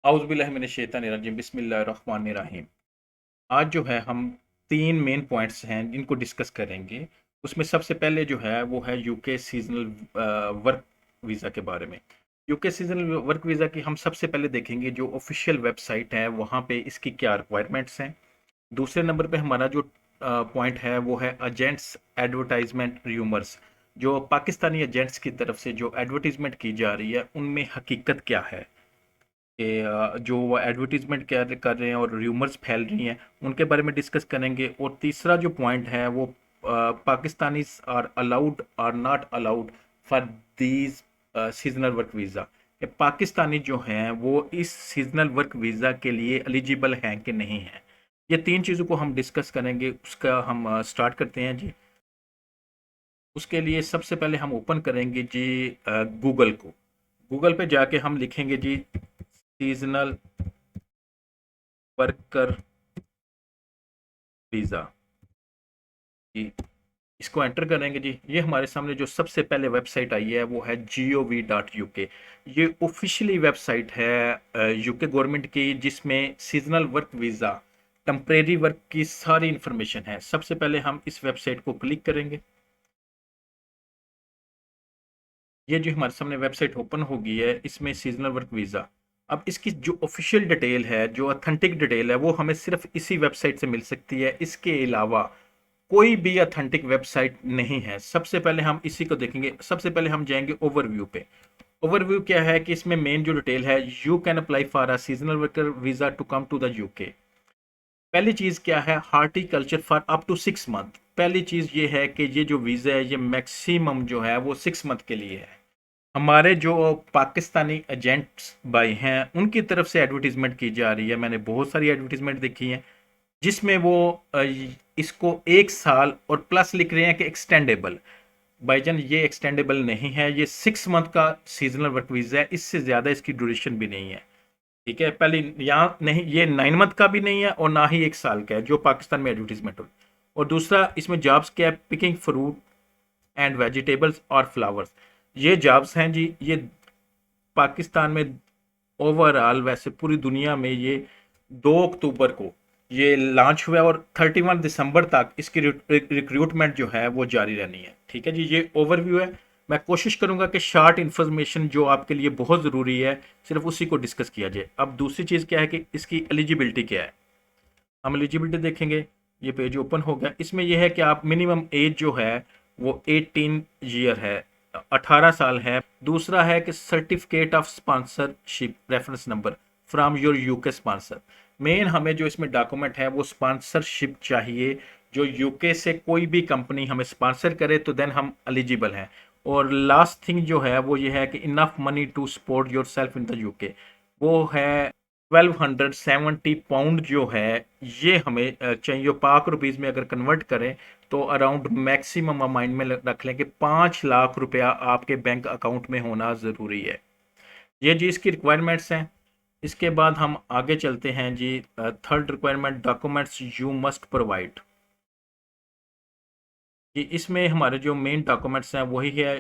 औज़ुबिल्लाहि बिस्मिल्लाहिर्रहमानिर्रहीम। आज जो है हम 3 मेन पॉइंट्स हैं जिनको डिस्कस करेंगे। उसमें सबसे पहले जो है वो है यूके सीज़नल वर्क वीज़ा के बारे में। यूके सीज़नल वर्क वीज़ा की हम सबसे पहले देखेंगे जो ऑफ़िशियल वेबसाइट है वहाँ पे इसकी क्या रिक्वायरमेंट्स हैं। दूसरे नंबर पे हमारा जो पॉइंट है वो है एजेंट्स एडवर्टाइजमेंट र्यूमर्स। जो पाकिस्तानी एजेंट्स की तरफ से जो एडवर्टाइजमेंट की जा रही है उनमें हकीकत क्या है कि जो वो एडवर्टीजमेंट कर रहे हैं और र्यूमर्स फैल रही हैं उनके बारे में डिस्कस करेंगे। और तीसरा जो पॉइंट है वो Pakistanis are allowed are not allowed for these seasonal work visa, कि पाकिस्तानी जो हैं वो इस सीजनल वर्क वीज़ा के लिए एलिजिबल हैं कि नहीं हैं। ये तीन चीज़ों को हम डिस्कस करेंगे। उसका हम स्टार्ट करते हैं जी। उसके लिए सबसे पहले हम ओपन करेंगे जी गूगल को। गूगल पे जाके हम लिखेंगे जी सीजनल वर्कर वीज़ा जी। इसको एंटर करेंगे जी। ये हमारे सामने जो सबसे पहले वेबसाइट आई है वो है gov.uk। ये ऑफिशियली वेबसाइट है यूके गवर्नमेंट की, जिसमें seasonal work visa temporary work की सारी इंफॉर्मेशन है। सबसे पहले हम इस वेबसाइट को क्लिक करेंगे। ये जो हमारे सामने वेबसाइट ओपन हो गई है, इसमें सीजनल वर्क वीज़ा। अब इसकी जो ऑफिशियल डिटेल है, जो ऑथेंटिक डिटेल है, वो हमें सिर्फ इसी वेबसाइट से मिल सकती है। इसके अलावा कोई भी ऑथेंटिक वेबसाइट नहीं है। सबसे पहले हम इसी को देखेंगे। सबसे पहले हम जाएंगे ओवरव्यू पे। ओवरव्यू क्या है कि इसमें मेन जो डिटेल है, you can apply for a seasonal worker visa to come to the UK. पहली चीज क्या है, horticulture for up to 6 month. पहली चीज ये है कि ये जो वीजा है ये मैक्सिमम जो है वो 6 मंथ के लिए है। हमारे जो पाकिस्तानी एजेंट्स भाई हैं उनकी तरफ से एडवर्टीजमेंट की जा रही है। मैंने बहुत सारी एडवर्टीजमेंट देखी है जिसमें वो इसको 1 साल और प्लस लिख रहे हैं कि एक्सटेंडेबल। भाईजान ये एक्सटेंडेबल नहीं है, ये 6 मंथ का सीजनल वर्क वीज़ा है। इससे ज़्यादा इसकी ड्यूरेशन भी नहीं है। ठीक है, पहले यहाँ नहीं, ये 9 मंथ का भी नहीं है और ना ही 1 साल का है जो पाकिस्तान में एडवर्टीजमेंट हो। और दूसरा इसमें जॉब्स क्या है, पिकिंग फ्रूट एंड वेजिटेबल्स और फ्लावर्स। ये जॉब्स हैं जी। ये पाकिस्तान में ओवरऑल, वैसे पूरी दुनिया में ये 2 अक्टूबर को ये लॉन्च हुआ है और 31 दिसंबर तक इसकी रिक्रूटमेंट जो है वो जारी रहनी है। ठीक है जी, ये ओवरव्यू है। मैं कोशिश करूंगा कि शॉर्ट इन्फॉर्मेशन जो आपके लिए बहुत ज़रूरी है सिर्फ उसी को डिस्कस किया जाए। अब दूसरी चीज़ क्या है कि इसकी एलिजिबिलिटी क्या है। हम एलिजिबिलिटी देखेंगे। ये पेज ओपन हो गया। इसमें यह है कि आप मिनिमम एज जो है वो 18 ईयर है, 18 साल है। दूसरा है कि certificate of sponsorship reference number from your UK sponsor. Main हमें जो इसमें डॉक्यूमेंट है वो स्पॉन्सरशिप चाहिए। जो यूके से कोई भी कंपनी हमें स्पॉन्सर करे तो देन हम एलिजिबल हैं। और लास्ट थिंग जो है वो ये है कि enough money to support yourself in the UK. वो है 1270 पाउंड जो है ये हमें चाहिए। पाक रुपीज़ में अगर कन्वर्ट करें तो अराउंड मैक्सिमम हम माइंड में रख लें कि 5 लाख रुपया आपके बैंक अकाउंट में होना ज़रूरी है। ये जी इसकी रिक्वायरमेंट्स हैं। इसके बाद हम आगे चलते हैं जी। Third requirement, documents you must provide. कि इसमें हमारे जो मेन डॉक्यूमेंट्स हैं वही है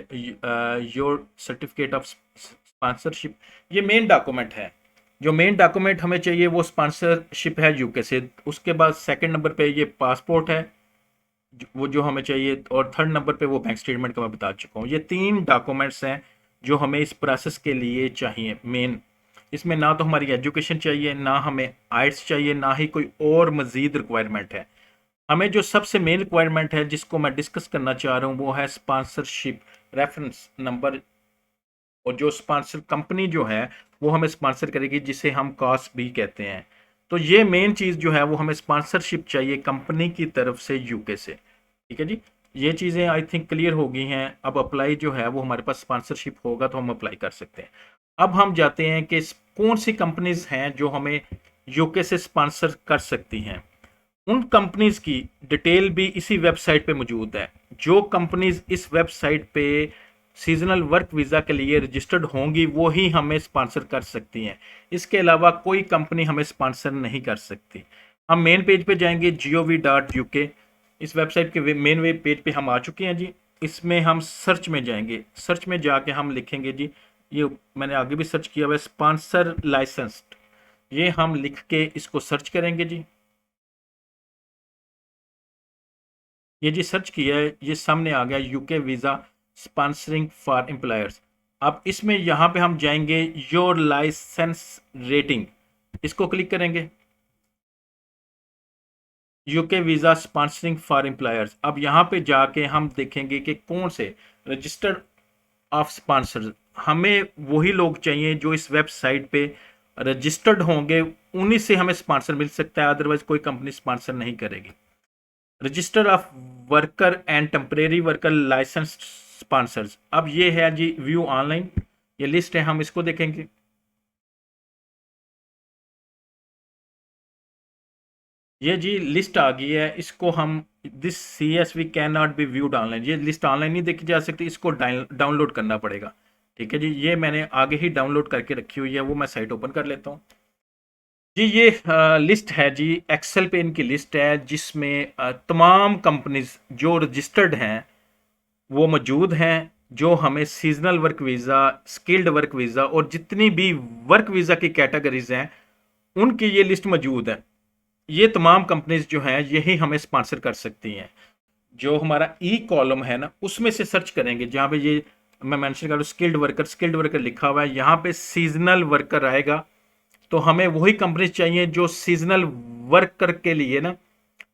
योर सर्टिफिकेट ऑफ स्पॉन्सरशिप। ये मेन डॉक्यूमेंट है। जो मेन डॉक्यूमेंट हमें चाहिए वो स्पॉन्सरशिप है यूके से। उसके बाद सेकंड नंबर पे ये पासपोर्ट है वो जो हमें चाहिए। और थर्ड नंबर पे वो बैंक स्टेटमेंट का मैं बता चुका हूँ। ये 3 डॉक्यूमेंट्स हैं जो हमें इस प्रोसेस के लिए चाहिए मेन। इसमें ना तो हमारी एजुकेशन चाहिए, ना हमें आइट्स चाहिए, ना ही कोई और मज़ीद रिक्वायरमेंट है। हमें जो सबसे मेन रिक्वायरमेंट है जिसको मैं डिस्कस करना चाह रहा हूँ वो है स्पॉन्सरशिप रेफरेंस नंबर। और जो स्पॉन्सर कंपनी जो है वो हमें स्पॉन्सर करेगी, जिसे हम कॉस्ट भी कहते हैं। तो ये मेन चीज़ जो है वो हमें स्पॉन्सरशिप चाहिए कंपनी की तरफ से यूके से। ठीक है जी, ये चीज़ें आई थिंक क्लियर हो गई हैं। अब अप्लाई जो है वो हमारे पास स्पॉन्सरशिप होगा तो हम अप्लाई कर सकते हैं। अब हम जाते हैं कि कौन सी कंपनीज हैं जो हमें यूके से स्पॉन्सर कर सकती हैं। उन कंपनीज की डिटेल भी इसी वेबसाइट पे मौजूद है। जो कंपनीज इस वेबसाइट पे सीजनल वर्क वीज़ा के लिए रजिस्टर्ड होंगी वो ही हमें स्पॉन्सर कर सकती हैं। इसके अलावा कोई कंपनी हमें स्पॉन्सर नहीं कर सकती। हम मेन पेज पे जाएंगे gov.uk। इस वेबसाइट के मेन वेब पेज पे हम आ चुके हैं जी। इसमें हम सर्च में जाएंगे। सर्च में जाके हम लिखेंगे जी, ये मैंने आगे भी सर्च किया हुआ है, स्पॉन्सर लाइसेंस्ड। ये हम लिख के इसको सर्च करेंगे जी। ये जी सर्च किया है, ये सामने आ गया UK visa sponsoring for employers. अब इसमें यहाँ पे हम जाएंगे योर लाइसेंस रेटिंग, इसको क्लिक करेंगे। UK visa sponsoring for employers, अब यहाँ पे जाके हम देखेंगे कि कौन से रजिस्टर्ड ऑफ स्पॉन्सर्स, हमें वही लोग चाहिए जो इस वेबसाइट पे रजिस्टर्ड होंगे, उन्हीं से हमें स्पॉन्सर मिल सकता है, अदरवाइज कोई कंपनी स्पॉन्सर नहीं करेगी। Register of worker and temporary worker licence sponsors, अब ये है जी व्यू ऑनलाइन, ये लिस्ट है, हम इसको देखेंगे। ये जी लिस्ट आ गई है, इसको हम this C S V can not be viewed online, ये लिस्ट ऑनलाइन नहीं देखी जा सकती, इसको डाउनलोड करना पड़ेगा। ठीक है जी, ये मैंने आगे ही डाउनलोड करके रखी हुई है, वो मैं साइट ओपन कर लेता हूँ। जी ये लिस्ट है जी, एक्सेल पे इनकी लिस्ट है जिसमें तमाम कंपनीज जो रजिस्टर्ड हैं वो मौजूद हैं, जो हमें seasonal work visa, skilled work visa और जितनी भी वर्क वीज़ा की कैटेगरीज हैं उनकी ये लिस्ट मौजूद है। ये तमाम कंपनीज जो हैं यही हमें स्पॉन्सर कर सकती हैं। जो हमारा ई कॉलम है ना उसमें से सर्च करेंगे, जहाँ पे ये मैं मेंशन करूँ स्किल्ड वर्कर लिखा हुआ है, यहाँ पे सीजनल वर्कर आएगा, तो हमें वही कंपनीज चाहिए जो सीजनल वर्कर के लिए ना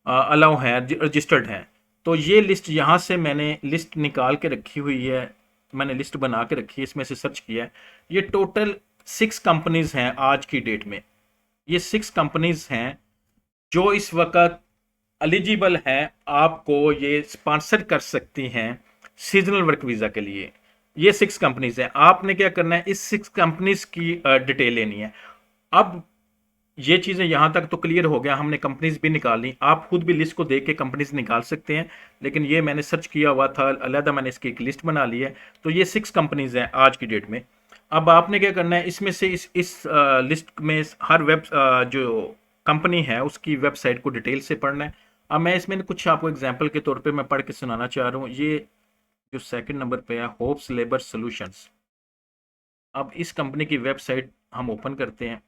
अलाउ हैं, रजिस्टर्ड हैं। तो ये लिस्ट यहाँ से मैंने लिस्ट निकाल के रखी हुई है, मैंने लिस्ट बना के रखी है, इसमें से सर्च किया है। ये टोटल 6 कंपनीज हैं आज की डेट में, ये 6 कंपनीज हैं जो इस वक्त एलिजिबल हैं, आपको ये स्पॉन्सर कर सकती हैं सीजनल वर्क वीज़ा के लिए। ये 6 कंपनीज हैं, आपने क्या करना है, इस 6 कंपनीज की डिटेल लेनी है। अब ये चीज़ें यहाँ तक तो क्लियर हो गया, हमने कंपनीज भी निकालनी, आप खुद भी लिस्ट को देख के कंपनीज निकाल सकते हैं, लेकिन ये मैंने सर्च किया हुआ था अलहदा, मैंने इसकी एक लिस्ट बना ली है। तो ये 6 कंपनीज हैं आज की डेट में। अब आपने क्या करना है, इसमें से इस लिस्ट में हर जो कंपनी है उसकी वेबसाइट को डिटेल से पढ़ना है। अब मैं इसमें कुछ आपको एग्जाम्पल के तौर पे मैं पढ़ के सुनाना चाह रहा हूँ। ये जो सेकंड नंबर पे है होप्स लेबर सॉल्यूशंस, अब इस कंपनी की वेबसाइट हम ओपन करते हैं,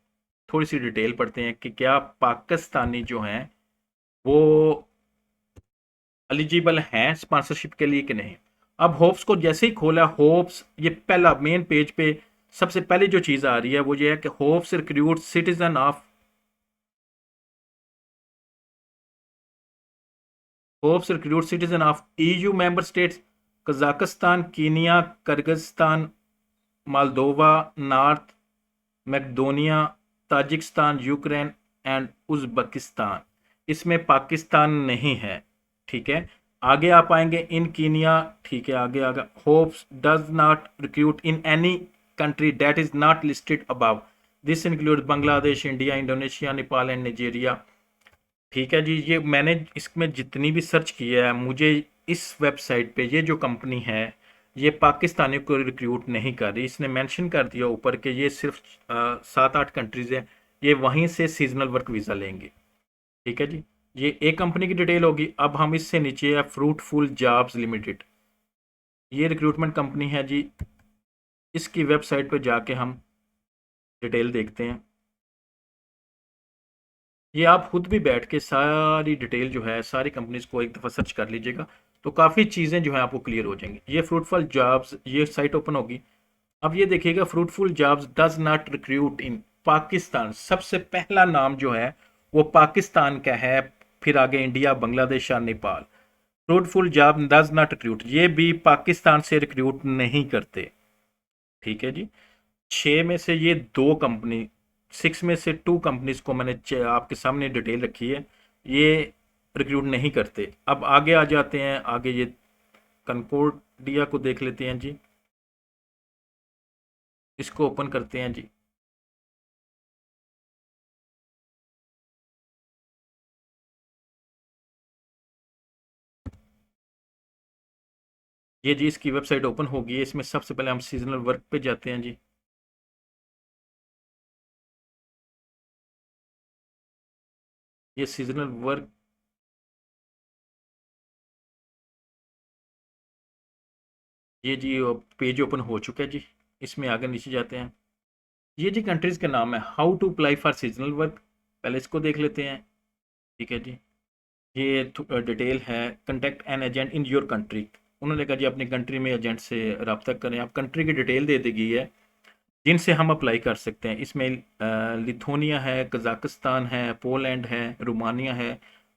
थोड़ी सी डिटेल पढ़ते हैं कि क्या पाकिस्तानी जो हैं वो एलिजिबल हैं स्पॉन्सरशिप के लिए कि नहीं। अब होप्स को जैसे ही खोला, होप्स ये पहला मेन पेज पे सबसे पहले जो चीज़ आ रही है वो ये है कि hopes recruit citizen of, hopes recruit citizen of EU member states, Kazakhstan, Kenya, Kyrgyzstan, Moldova, North Macedonia, Tajikistan, Ukraine and Uzbekistan. इसमें पाकिस्तान नहीं है। ठीक है, आगे आप आएंगे इन कीनिया, ठीक है, आगे आगे hopes does not recruit in any country that is not listed above, this include Bangladesh, India, Indonesia, Nepal and Nigeria. ठीक है जी, ये मैंने इसमें जितनी भी सर्च किया है, मुझे इस वेबसाइट पे ये जो कंपनी है ये पाकिस्तानियों को रिक्रूट नहीं कर रही, इसने मेंशन कर दिया ऊपर कि ये सिर्फ 7-8 कंट्रीज है, ये वहीं से सीजनल वर्क वीज़ा लेंगे। ठीक है जी, ये एक कंपनी की डिटेल होगी। अब हम इससे नीचे है फ्रूटफुल जॉब्स लिमिटेड, ये रिक्रूटमेंट कंपनी है जी, इसकी वेबसाइट पर जाके हम डिटेल देखते हैं। ये आप खुद भी बैठ के सारी डिटेल जो है सारी कंपनीज को एक दफ़ा सर्च कर लीजिएगा, तो काफ़ी चीज़ें जो है आपको क्लियर हो जाएंगी। ये फ्रूटफुल जॉब्स, ये साइट ओपन होगी। अब ये देखिएगा fruitful jobs does not recruit in Pakistan, सबसे पहला नाम जो है वो पाकिस्तान का है, फिर आगे इंडिया, बांग्लादेश और Nepal. Fruitful job does not recruit, ये भी पाकिस्तान से रिक्रूट नहीं करते। ठीक है जी, 6 में से ये 2 कंपनी, 6 में से 2 कंपनीज को मैंने आपके सामने डिटेल रखी है, ये रिक्रूट नहीं करते। अब आगे आ जाते हैं, आगे ये कनकोडिया को देख लेते हैं जी, इसको ओपन करते हैं जी। ये जी इसकी वेबसाइट ओपन होगी है, इसमें सबसे पहले हम सीजनल वर्क पे जाते हैं जी। ये सीजनल वर्क, ये जी पेज ओपन हो चुका है जी, इसमें आगे नीचे जाते हैं। ये जी कंट्रीज़ के नाम है। How to apply for seasonal work, पहले इसको देख लेते हैं। ठीक है जी, ये डिटेल है। Contact an agent in your country, उन्होंने कहा जी अपनी कंट्री में एजेंट से रब्ता करें। आप कंट्री की डिटेल दे दी गई है जिनसे हम अप्लाई कर सकते हैं। इसमें लिथुआनिया है, कजाकिस्तान है, पोलैंड है, रोमानिया है,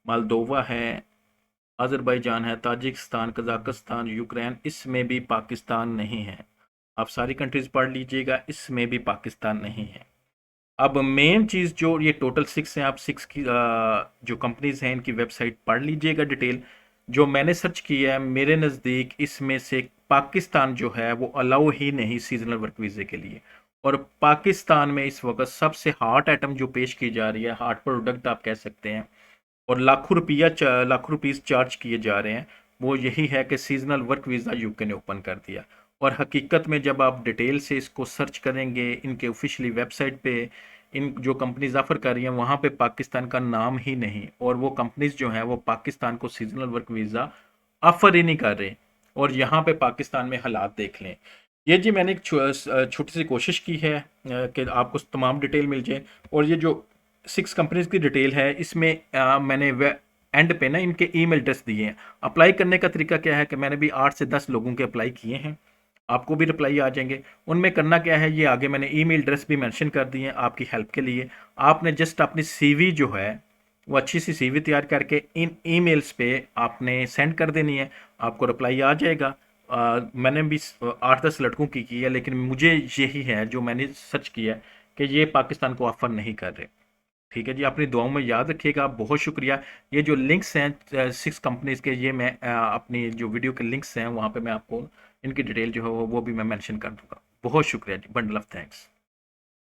मोल्दोवा है, अज़रबैजान है, ताजिकिस्तान, कजाकिस्तान, यूक्रेन, इसमें भी पाकिस्तान नहीं है। आप सारी कंट्रीज़ पढ़ लीजिएगा, इसमें भी पाकिस्तान नहीं है। अब मेन चीज़ जो ये टोटल 6 हैं, आप 6 की जो कंपनीज़ हैं इनकी वेबसाइट पढ़ लीजिएगा डिटेल। जो मैंने सर्च किया है मेरे नज़दीक इसमें से पाकिस्तान जो है वो अलाउ ही नहीं सीजनल वर्क वीज़े के लिए। और पाकिस्तान में इस वक्त सबसे हॉट आइटम जो पेश की जा रही है, हॉट प्रोडक्ट आप कह सकते हैं, और लाखों रुपीस चार्ज किए जा रहे हैं, वो यही है कि सीजनल वर्क वीज़ा यूके ने ओपन कर दिया। और हकीकत में जब आप डिटेल से इसको सर्च करेंगे इनके ऑफिशियली वेबसाइट पे, इन जो कंपनीज ऑफर कर रही हैं वहाँ पे पाकिस्तान का नाम ही नहीं, और वो कंपनीज जो हैं वो पाकिस्तान को सीजनल वर्क वीज़ा ऑफर ही नहीं कर रहे। और यहाँ पे पाकिस्तान में हालात देख लें। ये जी मैंने एक छोटी सी कोशिश की है कि आपको तमाम डिटेल मिल जाए। और ये जो 6 कंपनीज की डिटेल है इसमें मैंने एंड पे ना इनके ईमेल एड्रेस दिए हैं। अप्लाई करने का तरीका क्या है कि मैंने भी 8 से 10 लोगों के अप्लाई किए हैं, आपको भी रिप्लाई आ जाएंगे। उनमें करना क्या है, ये आगे मैंने ईमेल एड्रेस भी मेंशन कर दिए हैं आपकी हेल्प के लिए। आपने जस्ट अपनी सीवी जो है वो अच्छी सी सीवी तैयार करके इन ईमेल्स पे आपने सेंड कर देनी है, आपको रिप्लाई आ जाएगा। मैंने भी 8-10 लड़कों की है, लेकिन मुझे यही है जो मैंने सर्च किया है कि ये पाकिस्तान को ऑफर नहीं कर रहे। ठीक है जी, अपनी दुआओं में याद रखिएगा। बहुत शुक्रिया। ये जो लिंक्स हैं 6 कंपनीज के, ये मैं अपनी जो वीडियो के लिंक्स हैं वहाँ पे मैं आपको इनकी डिटेल जो है वो भी मैं मेंशन कर दूंगा। बहुत शुक्रिया जी, बंडल ऑफ थैंक्स।